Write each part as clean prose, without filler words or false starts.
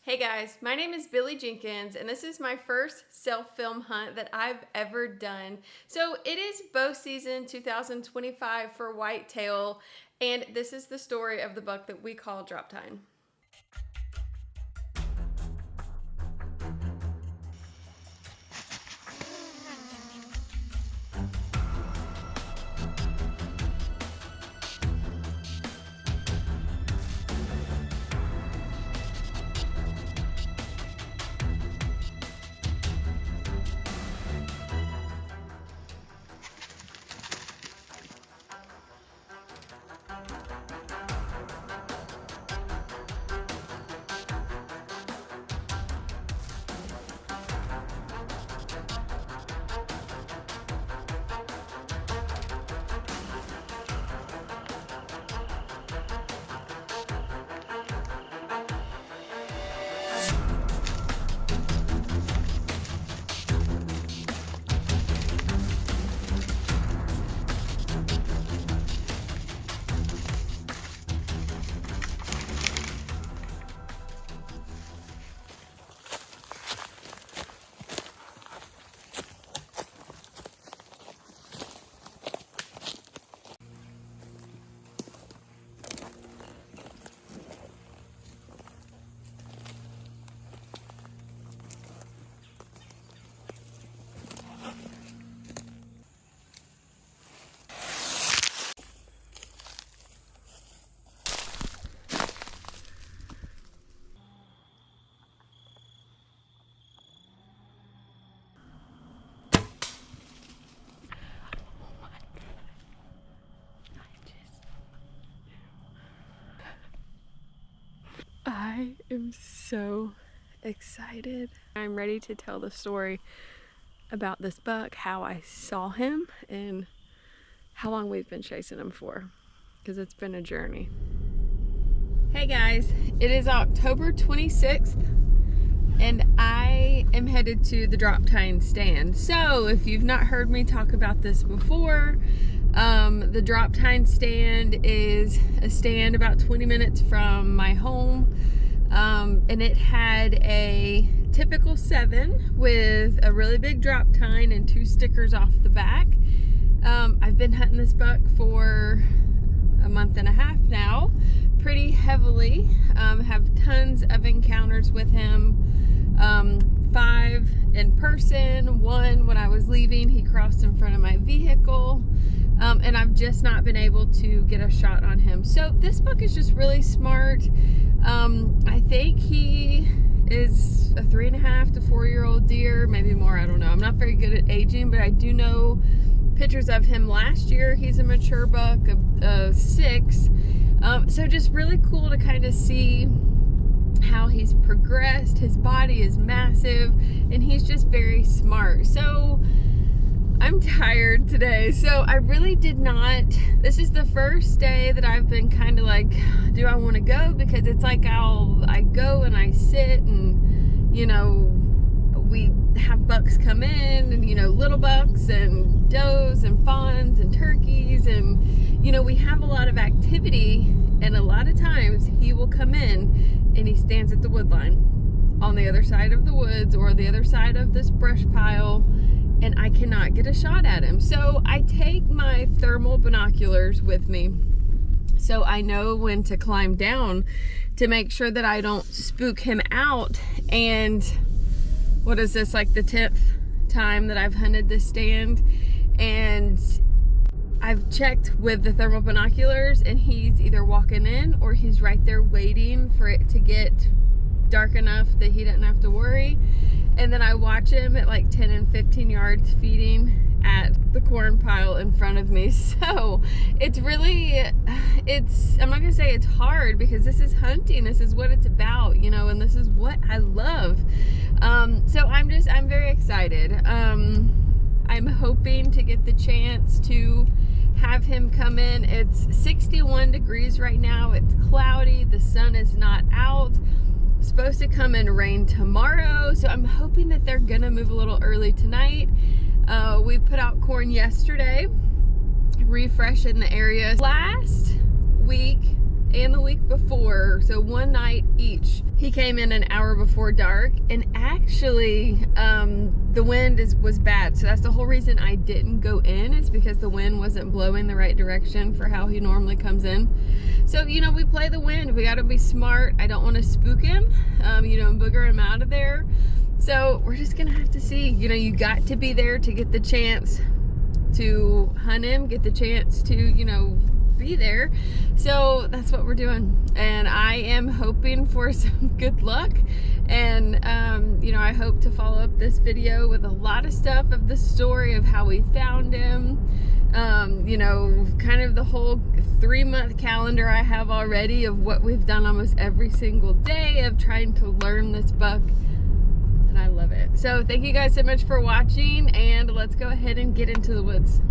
Hey guys, my name is Billie Jenkins and this is my first self-film hunt that I've ever done. So it is bow season 2025 for whitetail, and this is the story of the buck that we call Droptine. I am so excited. I'm ready to tell the story about this buck, how I saw him, and how long we've been chasing him for, because it's been a journey. Hey guys, it is October 26th and I am headed to the Droptine stand. So if you've not heard me talk about this before, the Droptine stand is a stand about 20 minutes from my home, and it had a typical 7 with a really big Droptine and 2 stickers off the back. I've been hunting this buck for a month and a half now, pretty heavily. Have tons of encounters with him. 5 in person, 1 when I was leaving, he crossed in front of my vehicle. And I've just not been able to get a shot on him. So this buck is just really smart. I think he is a 3.5 to 4-year-old deer, maybe more, I don't know. I'm not very good at aging, but I do know pictures of him last year. He's a mature buck, a 6. So just really cool to kind of see how he's progressed. His body is massive and he's just very smart. So I'm tired today, so I really did not, this is the first day that I've been kind of like, do I want to go? Because it's like I go and I sit and, you know, we have bucks come in and, you know, little bucks and does and fawns and turkeys, and, you know, we have a lot of activity, and a lot of times he will come in and he stands at the wood line on the other side of the woods or the other side of this brush pile, and I cannot get a shot at him. So I take my thermal binoculars with me so I know when to climb down to make sure that I don't spook him out. And what is this, like the 10th time that I've hunted this stand, and I've checked with the thermal binoculars and he's either walking in or he's right there waiting for it to get dark enough that he doesn't have to worry. And then I watch him at like 10 and 15 yards feeding at the corn pile in front of me. So it's really, I'm not gonna say it's hard, because this is hunting, this is what it's about, you know, and this is what I love. So I'm very excited. I'm hoping to get the chance to have him come in. It's 61 degrees right now, it's cloudy, the sun is not out. Supposed to come in rain tomorrow, so I'm hoping that they're gonna move a little early tonight. We put out corn yesterday, refreshing the area. Last week and the week before, so one night each, He came in an hour before dark, and actually the wind was bad, so that's the whole reason I didn't go in. It's because the wind wasn't blowing the right direction for how he normally comes in. So, you know, we play the wind. We got to be smart. I don't want to spook him, you know, and booger him out of there. So we're just gonna have to see. You know, you got to be there to get the chance to hunt him, get the chance to, you know, be there. So that's what we're doing, and I am hoping for some good luck. And you know, I hope to follow up this video with a lot of stuff of the story of how we found him, you know, kind of the whole 3-month calendar I have already of what we've done almost every single day of trying to learn this buck, and I love it. So thank you guys so much for watching, and let's go ahead and get into the woods.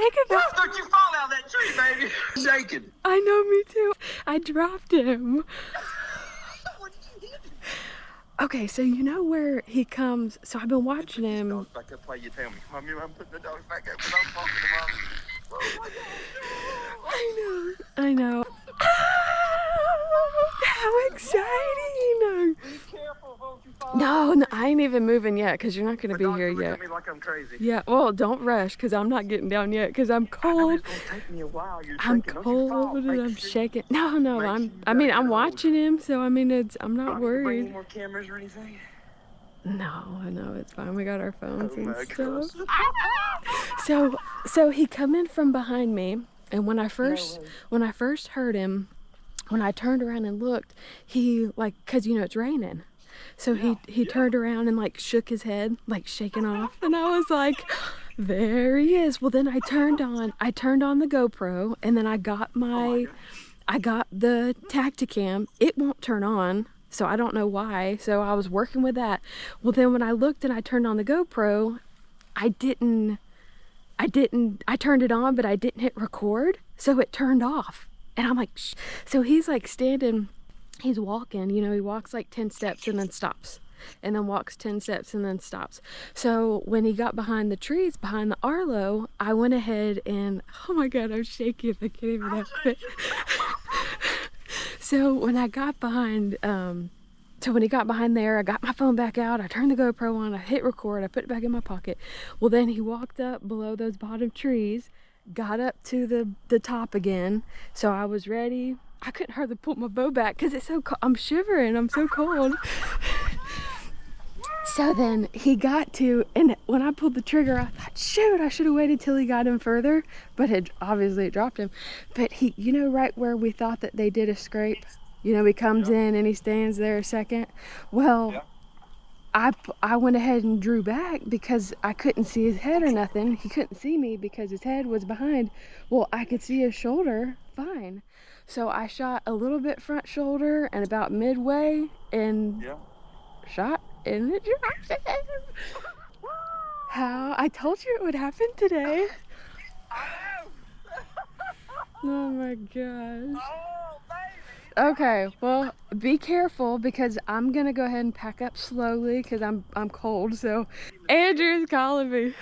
think about it. Don't you fall out of that tree, baby. Shaking. I know, me too. I dropped him. What did you hit? Okay, so you know where he comes. So I've been watching him. Dogs back up while you tell me. Mommy, I'm putting the dogs back up because I'm talking to Mommy. Oh my God. I know. How exciting! Be careful, won't you fall? No, I ain't even moving yet because you're not going to be dogs here are looking yet. at me like I'm crazy. Yeah, well, don't rush because I'm not getting down yet because I'm I know cold. it's gonna take me a while. You're I'm shaking. Don't you fall. cold and Make I'm sure shaking. No, make I'm. sure you I mean, got I'm your watching him, so I mean, I'm not Do I need to bring worried. any more cameras or anything? No, it's fine. We got our phones Oh and my stuff. gosh. So he come in from behind me, and when I way. first heard him, when I turned around and looked, he like, cause you know it's raining, so he turned around and like shook his head, like shaking off, and I was like, there he is. Well, then I turned on the GoPro, and then I got the Tacticam. It won't turn on. So I don't know why. So I was working with that. Well, then when I looked and I turned on the GoPro, I turned it on, but I didn't hit record. So it turned off. And I'm like, shh. So he's like standing, he's walking, you know, he walks like 10 steps and then stops. And then walks 10 steps and then stops. So when he got behind the trees, behind the Arlo, I went ahead and, oh my God, I'm shaky. I can't even have it. So when I got behind, when he got behind there, I got my phone back out, I turned the GoPro on, I hit record, I put it back in my pocket. Well, then he walked up below those bottom trees, got up to the top again. So I was ready. I couldn't hardly pull my bow back because it's so cold. I'm shivering, I'm so cold. So then he got to, and when I pulled the trigger, I thought, shoot, I should have waited till he got him further, but obviously it dropped him. But he, you know, right where we thought that they did a scrape, you know, he comes in and he stands there a second. Well, I went ahead and drew back because I couldn't see his head or nothing. He couldn't see me because his head was behind. Well, I could see his shoulder fine. So I shot a little bit front shoulder and about midway and shot. And it dropped him. How? I told you it would happen today. Oh my gosh. Oh, baby. Okay, well, be careful because I'm gonna go ahead and pack up slowly because I'm cold. So Andrew's calling me.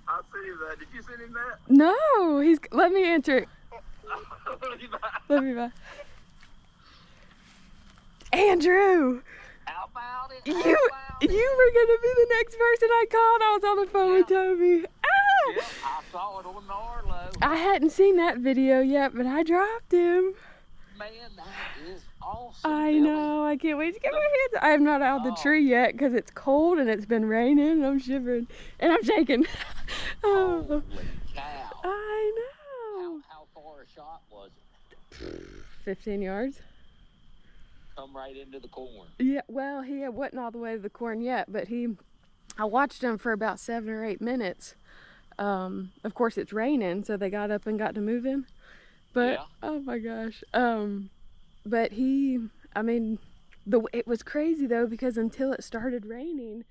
I'll send him that. Did you send him that? No, let me answer it. Let me back. Andrew, How about it? you were gonna be the next person I called. I was on the phone with Toby. Ah! Yeah, I saw it on the Arlo. I hadn't seen that video yet, but I dropped him. Man, that is awesome. I Billy. know. I can't wait to get my hands. I'm not out of the tree yet because it's cold and it's been raining and I'm shivering and I'm shaking. Oh, Holy cow. I know. How far a shot was it? 15 yards. Come right into the corn. Yeah, well, he wasn't all the way to the corn yet, but I watched him for about 7 or 8 minutes. Of course, it's raining, so they got up and got to moving. But, oh my gosh. But I mean, it was crazy though, because until it started raining,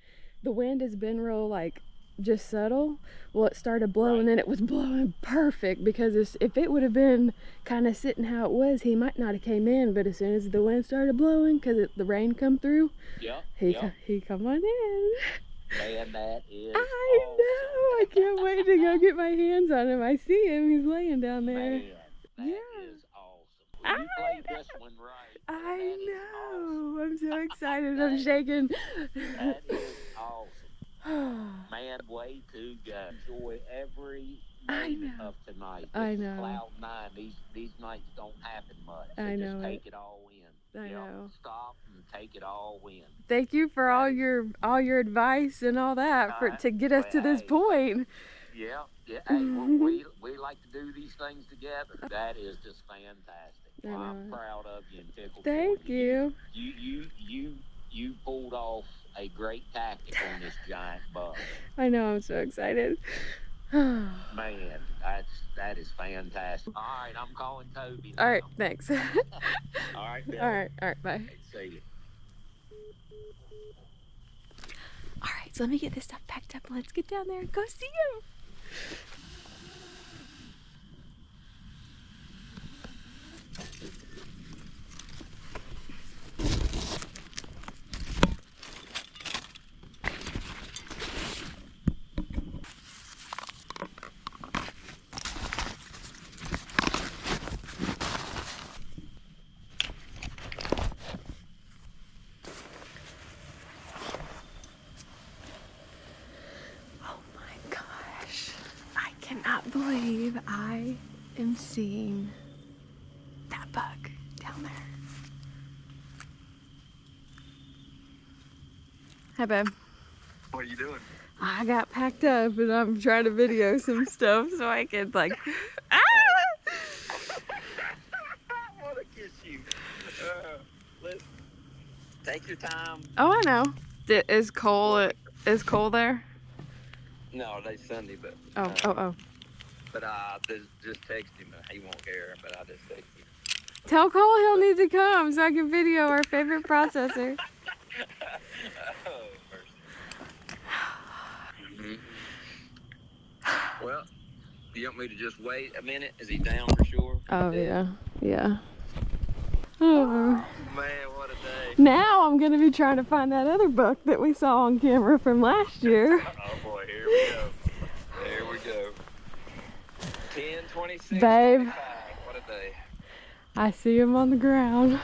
the wind has been real, like, just subtle. Well, it started blowing and it was blowing perfect because if it would have been kind of sitting how it was, he might not have came in. But as soon as the wind started blowing, because the rain come through, he come on in. Man, that is I awesome. know. I can't wait to go get my hands on him. I see him. He's laying down there. Man, that is awesome. Well, you played this one right. I know. Awesome. I'm so excited. I'm shaking. That is awesome. Man, way to go. Enjoy every minute of tonight. I know. Cloud 9. These nights don't happen much. So I know. Just take it all in. I know. Stop and take it all in. Thank you for all your advice and all that to get us to this point. Yeah. Hey, we like to do these things together. That is just fantastic. Well, I'm proud of you and tickled. Thank you. You pulled off a great tactic on this giant buck. I know. I'm so excited. Man, that is fantastic. All right, I'm calling Toby now. All right, thanks. All right, Billy. All right, bye. See you. All right, so let me get this stuff packed up and let's get down there and go see him. I cannot believe I am seeing that buck down there. Hi, babe. What are you doing? I got packed up and I'm trying to video some stuff so I can like, ah! I want to kiss you. Listen, take your time. Oh, I know. Is Cole there? No, today's Sunday, but. Oh. But I just text him. He won't care, but I just text him. Tell Cole he'll need to come so I can video our favorite processor. Oh, mercy. Well, you want me to just wait a minute? Is he down for sure? Oh, yeah. Oh. Man, what a day. Now I'm gonna be trying to find that other buck that we saw on camera from last year. Oh boy, here we go. There we go. 10:26. Babe. What a day. I see him on the ground.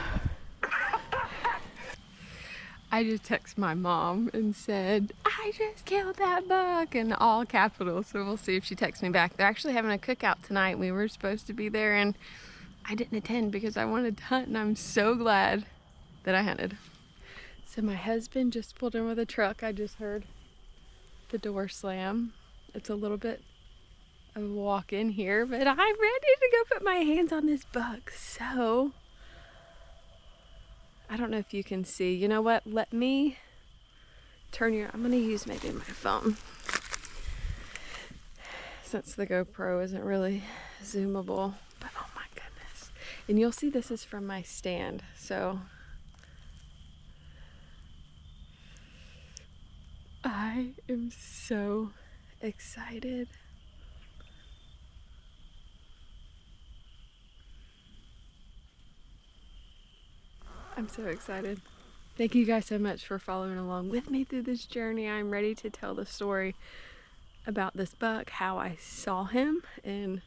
I just texted my mom and said, I just killed that buck in all capitals, so we'll see if she texts me back. They're actually having a cookout tonight. We were supposed to be there and I didn't attend because I wanted to hunt, and I'm so glad that I hunted. So my husband just pulled in with a truck. I just heard the door slam. It's a little bit of a walk in here, but I'm ready to go put my hands on this buck. So I don't know if you can see. You know what? Let me turn I'm gonna use maybe my phone since the GoPro isn't really zoomable. But oh my goodness. And you'll see this is from my stand. So I am so excited. I'm so excited. Thank you guys so much for following along with me through this journey. I'm ready to tell the story about this buck, how I saw him, and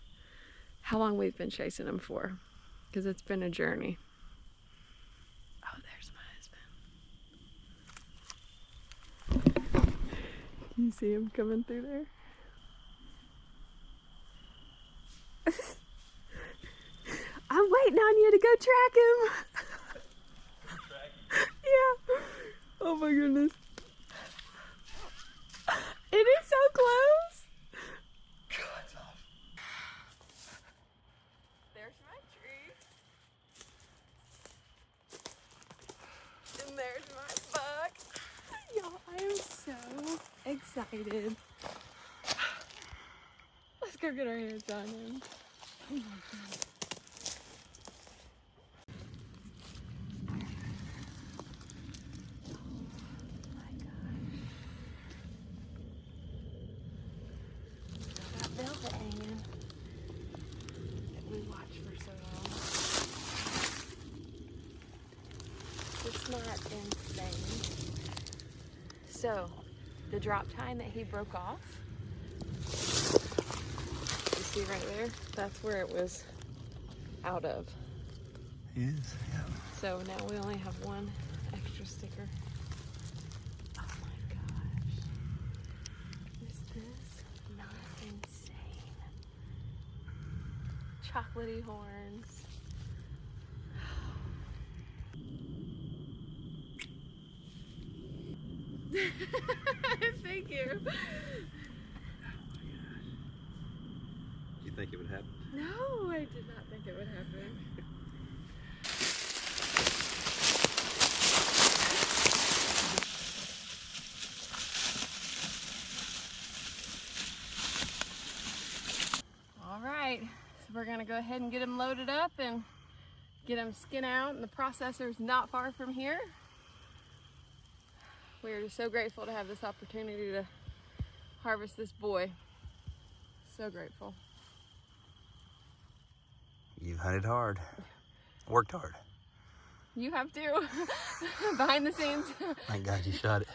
how long we've been chasing him for, because it's been a journey. Oh, there's my husband. Can you see him coming through there? I'm waiting on you to go track him. Yeah. Oh my goodness. It is so close. There's my tree. And there's my buck. Y'all, I am so excited. Let's go get our hands on him. Oh my goodness. Velvet hanging that we watched for so long. It's not insane. So, the drop tine that he broke off, you see right there? That's where it was out of. Yes, yeah. So now we only have one extra sticker. Oh my gosh. Is this not insane? Chocolatey horns. Thank you. You think it would happen? No, I did not think it would happen. All right, so we're gonna go ahead and get them loaded up and get them skin out, and the processor's not far from here. We are just so grateful to have this opportunity to harvest this boy. So grateful. You've hunted hard, worked hard. You have to, behind the scenes. Thank God you shot it.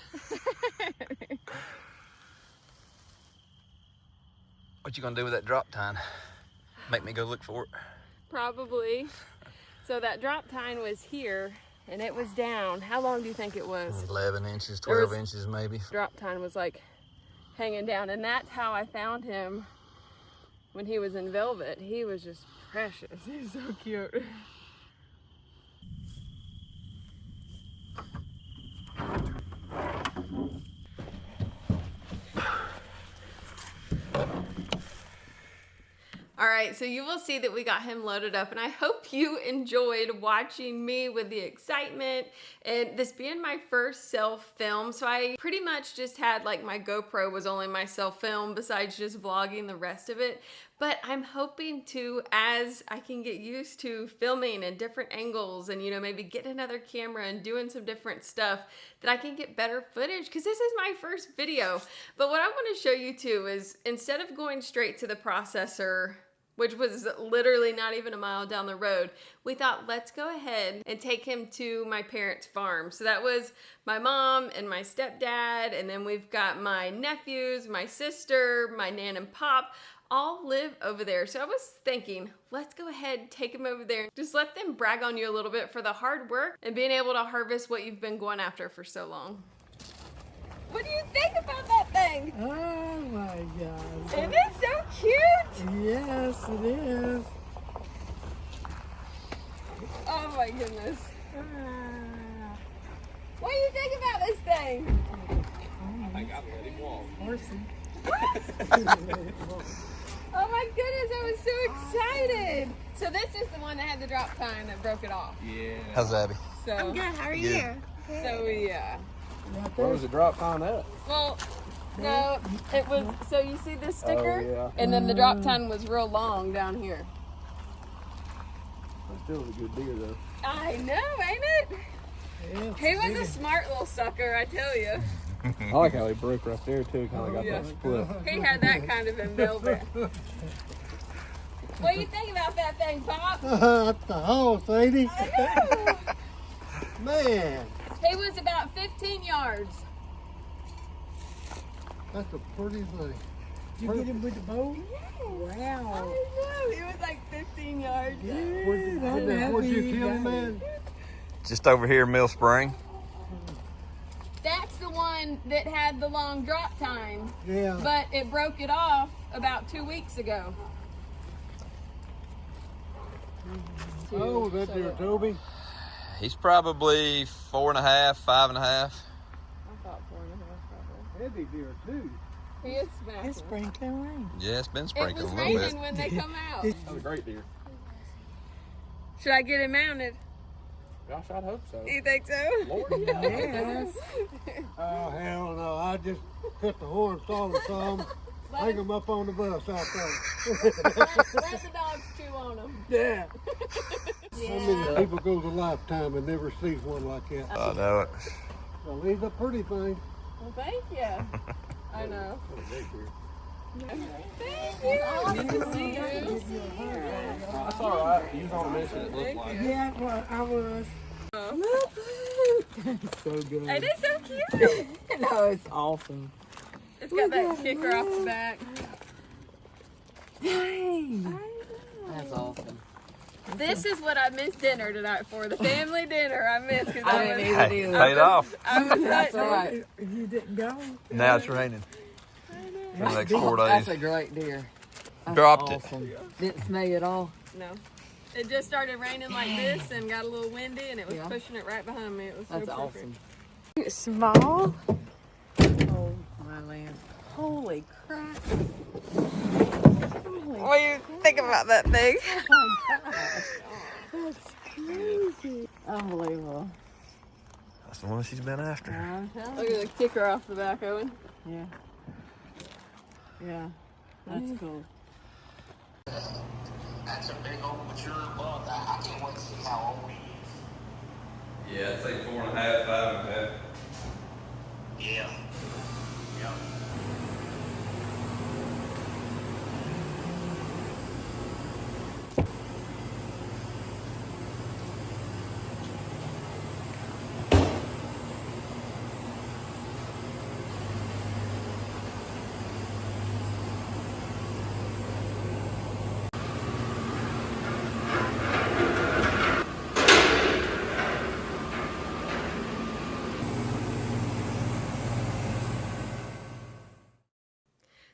What you gonna do with that drop tine? Make me go look for it? Probably. So that drop tine was here and it was down. How long do you think it was? 11 inches, 12 inches maybe. Drop tine was like hanging down, and that's how I found him when he was in velvet. He was just precious. He's so cute. All right, so you will see that we got him loaded up, and I hope you enjoyed watching me with the excitement and this being my first self-film. So I pretty much just had, like, my GoPro was only my self-film besides just vlogging the rest of it. But I'm hoping to, as I can get used to filming in different angles and, you know, maybe get another camera and doing some different stuff, that I can get better footage, because this is my first video. But what I want to show you too is, instead of going straight to the processor, which was literally not even a mile down the road, we thought, let's go ahead and take him to my parents' farm. So that was my mom and my stepdad, and then we've got my nephews, my sister, my nan and pop, all live over there. So I was thinking, let's go ahead and take them over there. Just let them brag on you a little bit for the hard work and being able to harvest what you've been going after for so long. What do you think about that thing? Oh my gosh. Isn't it so cute? Yes, it is. Oh my goodness. What do you think about this thing? I got ready to walk. Horsey. Oh my goodness, I was so excited. So this is the one that had the drop tine that broke it off. Yeah. How's Abby? So, I'm good. How are Good. you? so yeah. Where was the drop tine at? Well, no, it was, so you see this sticker? Oh, yeah. And then the drop tine was real long down here. That still was a good deer though. I know, ain't it? Yeah, He was a smart little sucker, I tell you. I like how he broke right there too. Kind of got Yeah. that split. He had that kind of in velvet. What do you think about that thing, Pop? That's the horse, ain't he? I know. Man, He was about 15 yards. that's a pretty thing. Did you get him with the bow? I Wow. know. He was like 15 yards. Where'd you kill him, man? Just over here, Mill Spring. That's the one that had the long drop time, Yeah. but it broke it off about 2 weeks ago. Oh, that dear Toby. He's probably 4.5, 5.5. I thought 4.5 probably. Heavy deer, too. He is smacking. It's sprinkling rain. Yeah, it's been It sprinkling was a little raining bit. when they come out. That was a great deer. Should I get him mounted? Gosh, I'd hope so. You think so? Lord, yeah. Yes. Oh, hell no. I just cut the horn, saw some, hang them up on the bus out there. Let the dogs chew on them. Yeah. How many people goes a lifetime and never sees one like that? I know it. So he's a pretty thing. Well, thank you. I know. What a great deer. Thank you. Good to see you. That's all right. You was on a mission. It looked like. Yeah, well, I was. So good. It is so cute. No, it's awesome. It's got that kicker off the back. Dang. That's awesome. This is what I missed dinner tonight for. The family dinner I missed because I I didn't was, either. Hey, paid off. I was That's like, all right. You didn't go? Now it's raining. For the next 4 That's days. a great deer. That's Dropped it. awesome. Didn't smell you at all. No. It just started raining like this and got a little windy and it was Yeah. pushing it right behind me. It was so That's perfect. awesome. Small? Oh my land. Holy crap. What do you think about that thing? Oh my gosh. That's crazy. Unbelievable. That's the one she's been after. I'm telling Look at the kicker off the back, Owen. you. Yeah. Yeah. That's cool. That's a big old mature buck. I can't wait to see how old he is. Yeah, I'd say 4.5, 5.5. Yeah. Yeah.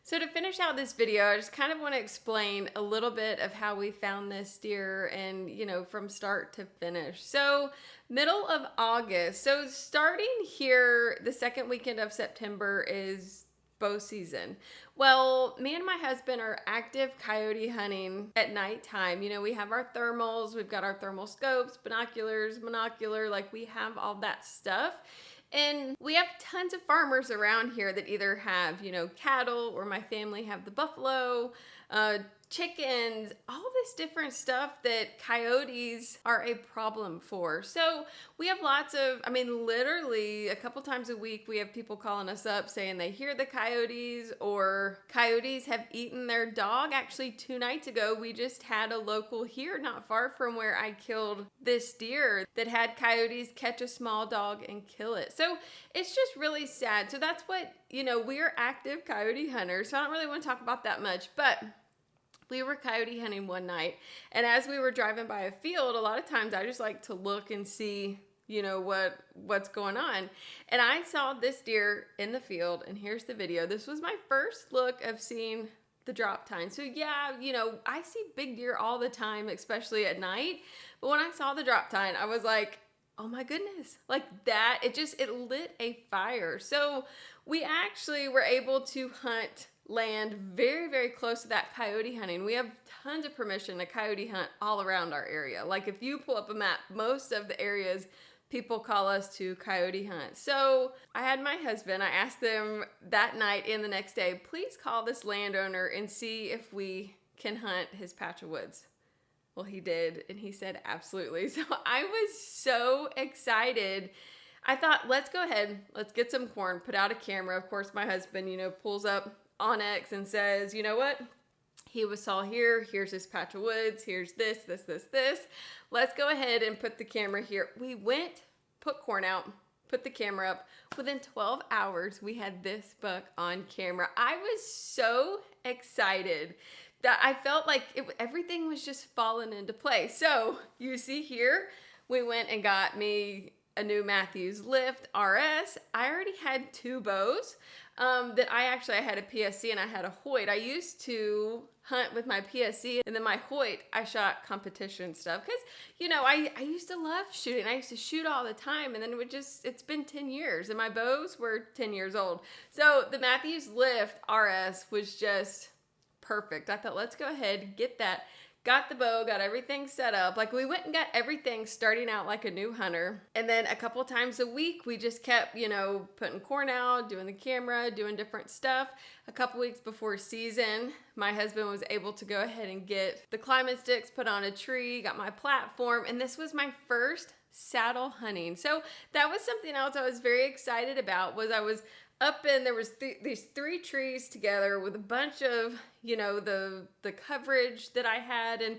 So to finish out this video, I just kind of want to explain a little bit of how we found this deer and, you know, from start to finish. So middle of August. So starting here, the second weekend of September is bow season. Well, me and my husband are active coyote hunting at nighttime. You know, we have our thermals, we've got our thermal scopes, binoculars, monocular, like we have all that stuff. And we have tons of farmers around here that either have, you know, cattle, or my family have the buffalo, chickens, all this different stuff that coyotes are a problem for. So we have lots of, I mean, literally a couple times a week, we have people calling us up saying they hear the coyotes, or coyotes have eaten their dog. Actually, 2 nights ago, we just had a local here not far from where I killed this deer that had coyotes catch a small dog and kill it. So it's just really sad. So that's what, you know, we are active coyote hunters. So I don't really want to talk about that much, but we were coyote hunting one night, and as we were driving by a field, a lot of times I just like to look and see, you know, what's going on. And I saw this deer in the field, and here's the video. This was my first look of seeing the drop tine. So yeah, you know, I see big deer all the time, especially at night. But when I saw the drop tine, I was like, oh my goodness, like that, it lit a fire. So we actually were able to hunt land very, very close to that coyote hunting. We have tons of permission to coyote hunt all around our area. Like if you pull up a map, most of the areas people call us to coyote hunt. So I had my husband, I asked them that night and the next day, please call this landowner and see if we can hunt his patch of woods. Well, he did, and he said absolutely. So I was so excited. I thought, let's go ahead, let's get some corn, put out a camera. Of course, my husband, you know, pulls up Onyx and says, you know what? He saw here, here's his patch of woods, here's this. Let's go ahead and put the camera here. We went, put corn out, put the camera up. Within 12 hours, we had this buck on camera. I was so excited that I felt like everything was just falling into place. So you see here, we went and got me a new Mathews Lift RS. I already had 2 bows that I had a PSC and I had a Hoyt. I used to hunt with my PSC, and then my Hoyt, I shot competition stuff. Because, you know, I used to love shooting. I used to shoot all the time, and then it's been 10 years, and my bows were 10 years old. So the Mathews Lift RS was just perfect. I thought, let's go ahead, get that. Got the bow, got everything set up. Like we went and got everything starting out like a new hunter. And then a couple times a week, we just kept, you know, putting corn out, doing the camera, doing different stuff. A couple weeks before season, my husband was able to go ahead and get the climbing sticks put on a tree, got my platform, and this was my first saddle hunting. So that was something else I was very excited about. Was I was up in, there was these 3 trees together with a bunch of, you know, the coverage that I had, and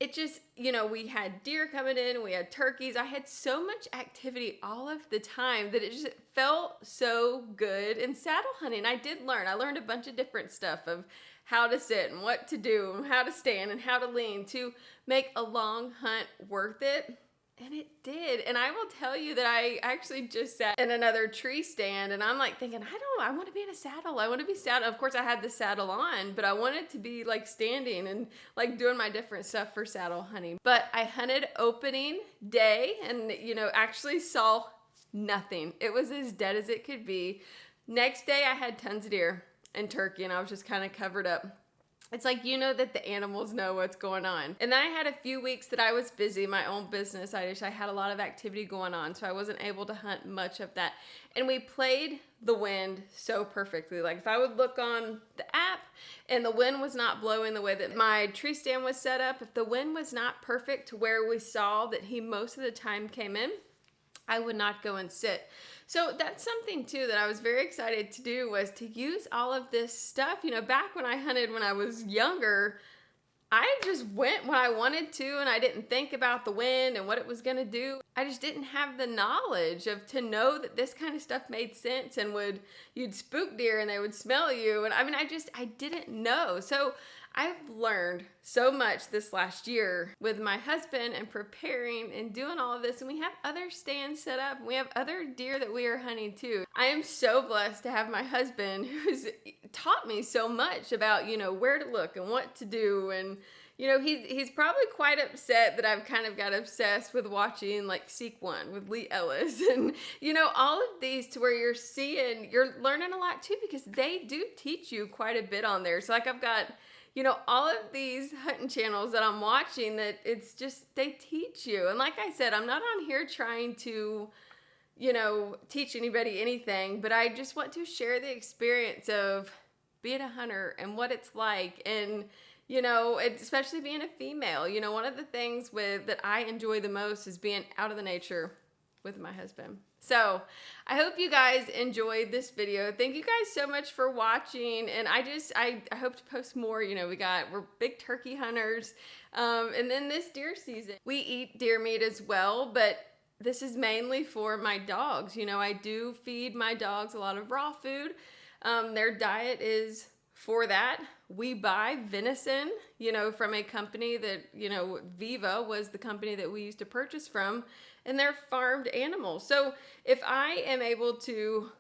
it just, you know, we had deer coming in, we had turkeys. I had so much activity all of the time that it just felt so good. And saddle hunting, I learned a bunch of different stuff of how to sit and what to do and how to stand and how to lean to make a long hunt worth it. And it did. And I will tell you that I actually just sat in another tree stand, and I'm like thinking, I want to be in a saddle. I want to be saddled. Of course, I had the saddle on, but I wanted to be like standing and like doing my different stuff for saddle hunting. But I hunted opening day and, you know, actually saw nothing. It was as dead as it could be. Next day, I had tons of deer and turkey, and I was just kind of covered up. It's like, you know that the animals know what's going on. And then I had a few weeks that I was busy, my own business. I had a lot of activity going on, so I wasn't able to hunt much of that. And we played the wind so perfectly. Like if I would look on the app and the wind was not blowing the way that my tree stand was set up, if the wind was not perfect to where we saw that he most of the time came in, I would not go and sit. So that's something too that I was very excited to do, was to use all of this stuff. You know, back when I hunted when I was younger, I just went when I wanted to, and I didn't think about the wind and what it was going to do. I just didn't have the knowledge to know that this kind of stuff made sense and you'd spook deer and they would smell you. And I mean, I didn't know. So I've learned so much this last year with my husband and preparing and doing all of this. And we have other stands set up, and we have other deer that we are hunting too. I am so blessed to have my husband who's taught me so much about, you know, where to look and what to do. And, you know, he's probably quite upset that I've kind of got obsessed with watching like Seek One with Ellis and, you know, all of these, to where you're learning a lot too, because they do teach you quite a bit on there. So like I've got, you know, all of these hunting channels that I'm watching that it's just, they teach you. And like I said, I'm not on here trying to, you know, teach anybody anything, but I just want to share the experience of being a hunter and what it's like. And, you know, especially being a female, you know, one of the things that I enjoy the most is being out of the nature with my husband. So I hope you guys enjoyed this video. Thank you guys so much for watching. And I hope to post more. You know, we're big turkey hunters. And then this deer season, we eat deer meat as well, but this is mainly for my dogs. You know, I do feed my dogs a lot of raw food. Their diet is for that. We buy venison, you know, from a company that, you know, Viva was the company that we used to purchase from, and they're farmed animals. So if I am able to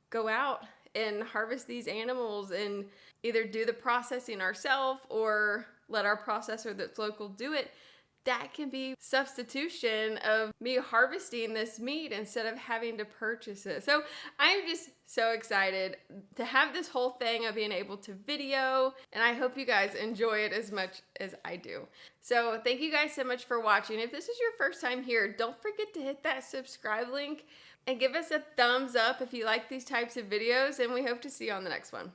go out and harvest these animals and either do the processing ourselves or let our processor that's local do it, that can be substitution of me harvesting this meat instead of having to purchase it. So I'm just so excited to have this whole thing of being able to video, and I hope you guys enjoy it as much as I do. So thank you guys so much for watching. If this is your first time here, don't forget to hit that subscribe link and give us a thumbs up if you like these types of videos, and we hope to see you on the next one.